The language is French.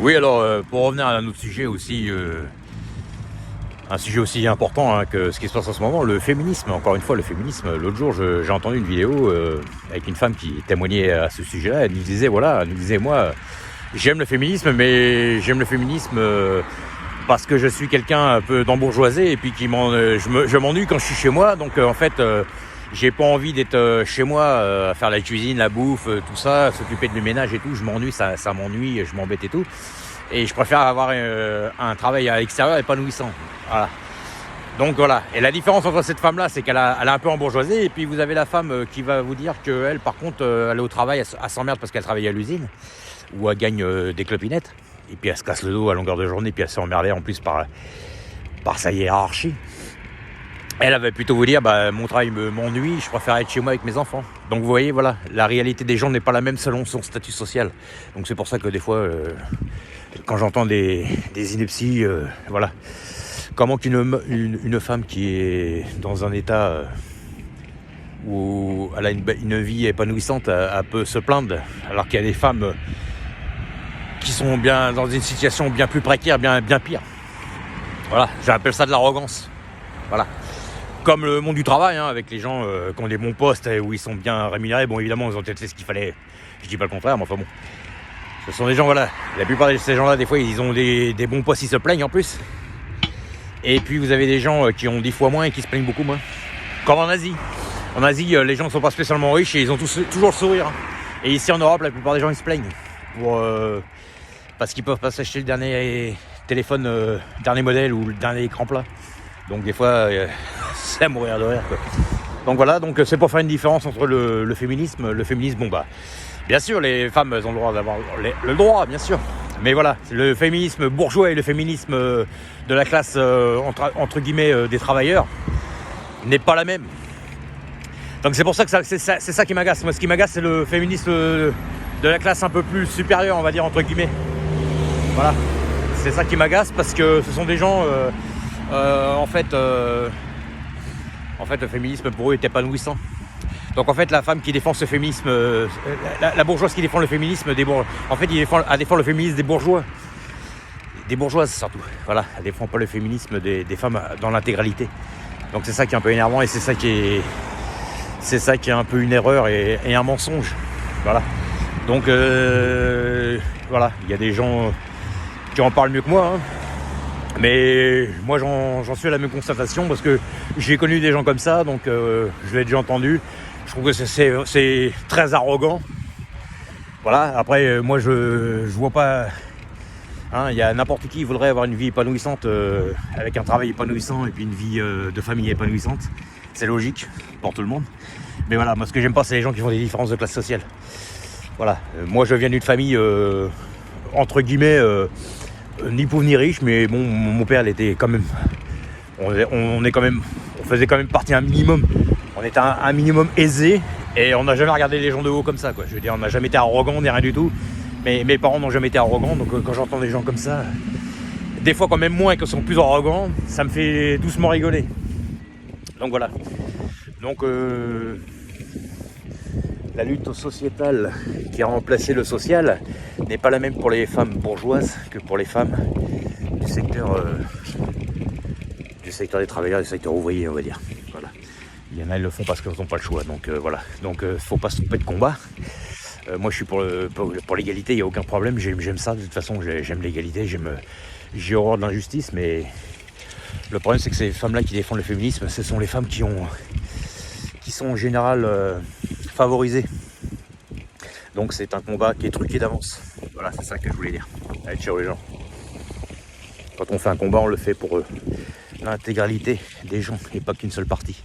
Oui, alors pour revenir à un autre sujet aussi, un sujet aussi important que ce qui se passe en ce moment, le féminisme. Encore une fois, le féminisme. L'autre jour, j'ai entendu une vidéo avec une femme qui témoignait à ce sujet-là. Elle nous disait, voilà, elle nous disait, moi, j'aime le féminisme, mais j'aime le féminisme parce que je suis quelqu'un un peu d'embourgeoisé et puis je m'ennuie quand je suis chez moi. Donc en fait, j'ai pas envie d'être chez moi à faire la cuisine, la bouffe, tout ça, s'occuper de mes ménages et tout. Je m'ennuie, ça m'ennuie, je m'embête et tout. Et je préfère avoir un travail à l'extérieur épanouissant. Voilà. Donc voilà. Et la différence entre cette femme-là, c'est qu'elle a un peu embourgeoisé. Et puis vous avez la femme qui va vous dire qu'elle, par contre, elle est au travail, elle s'emmerde parce qu'elle travaille à l'usine. Ou elle gagne des clopinettes. Et puis elle se casse le dos à longueur de journée. Puis elle s'est emmerdée en plus par sa hiérarchie. Elle va plutôt vous dire, mon travail m'ennuie, je préfère être chez moi avec mes enfants. Donc vous voyez, voilà, la réalité des gens n'est pas la même selon son statut social. Donc c'est pour ça que des fois, quand j'entends des inepties, voilà, comment qu'une femme qui est dans un état où elle a une vie épanouissante, elle peut se plaindre, alors qu'il y a des femmes qui sont bien dans une situation bien plus précaire, bien pire. Voilà, j'appelle ça de l'arrogance. Voilà. Comme le monde du travail, avec les gens qui ont des bons postes où ils sont bien rémunérés. Bon, évidemment, ils ont peut-être fait ce qu'il fallait. Je dis pas le contraire, mais enfin bon. Ce sont des gens, voilà. La plupart de ces gens-là, des fois, ils ont des bons postes, ils se plaignent en plus. Et puis, vous avez des gens qui ont 10 fois moins et qui se plaignent beaucoup moins. Comme en Asie. En Asie, les gens ne sont pas spécialement riches et ils ont toujours le sourire. Et ici, en Europe, la plupart des gens, ils se plaignent. Parce qu'ils peuvent pas s'acheter le dernier téléphone, dernier modèle ou le dernier écran plat. Donc des fois, c'est à mourir de rire, quoi. Donc voilà, donc c'est pour faire une différence entre le féminisme. Le féminisme, bien sûr, les femmes ont le droit d'avoir le droit, bien sûr. Mais voilà, le féminisme bourgeois et le féminisme de la classe, entre guillemets, des travailleurs, n'est pas la même. Donc c'est pour ça que c'est ça qui m'agace. Moi, ce qui m'agace, c'est le féminisme de la classe un peu plus supérieure, on va dire, entre guillemets. Voilà, c'est ça qui m'agace parce que ce sont des gens... en fait, le féminisme pour eux est épanouissant. Donc en fait, la femme qui défend ce féminisme, la bourgeoise qui défend le féminisme en fait, elle défend le féminisme des bourgeois, des bourgeoises surtout. Voilà, elle défend pas le féminisme des femmes dans l'intégralité. Donc c'est ça qui est un peu énervant et c'est ça qui est un peu une erreur et un mensonge. Voilà. Donc voilà, il y a des gens qui en parlent mieux que moi. Mais moi j'en suis à la même constatation parce que j'ai connu des gens comme ça, donc je l'ai déjà entendu. Je trouve que c'est très arrogant. Voilà, après moi je vois pas. Il y a n'importe qui voudrait avoir une vie épanouissante avec un travail épanouissant et puis une vie de famille épanouissante. C'est logique pour tout le monde. Mais voilà, moi ce que j'aime pas, c'est les gens qui font des différences de classe sociale. Voilà, moi je viens d'une famille entre guillemets ni pauvre ni riche, mais bon, mon père, il était quand même, on faisait quand même partie un minimum, on était un minimum aisé, et on n'a jamais regardé les gens de haut comme ça, quoi. Je veux dire, on n'a jamais été arrogant, ni rien du tout, mais mes parents n'ont jamais été arrogants, donc quand j'entends des gens comme ça, des fois quand même moins et qu'ils sont plus arrogants, ça me fait doucement rigoler. Donc voilà, donc la lutte sociétale qui a remplacé le social n'est pas la même pour les femmes bourgeoises que pour les femmes du secteur des travailleurs, du secteur ouvrier, on va dire. Voilà. Il y en a, ils le font parce qu'ils n'ont pas le choix. Donc voilà. Donc faut pas se tromper de combat. Moi je suis pour l'égalité, il n'y a aucun problème. J'aime ça, de toute façon, j'aime l'égalité, j'ai horreur de l'injustice, mais le problème c'est que ces femmes-là qui défendent le féminisme, ce sont les femmes qui sont en général favorisées. Donc c'est un combat qui est truqué d'avance. Voilà, c'est ça que je voulais dire. Allez, ciao les gens. Quand on fait un combat, on le fait pour l'intégralité des gens et pas qu'une seule partie.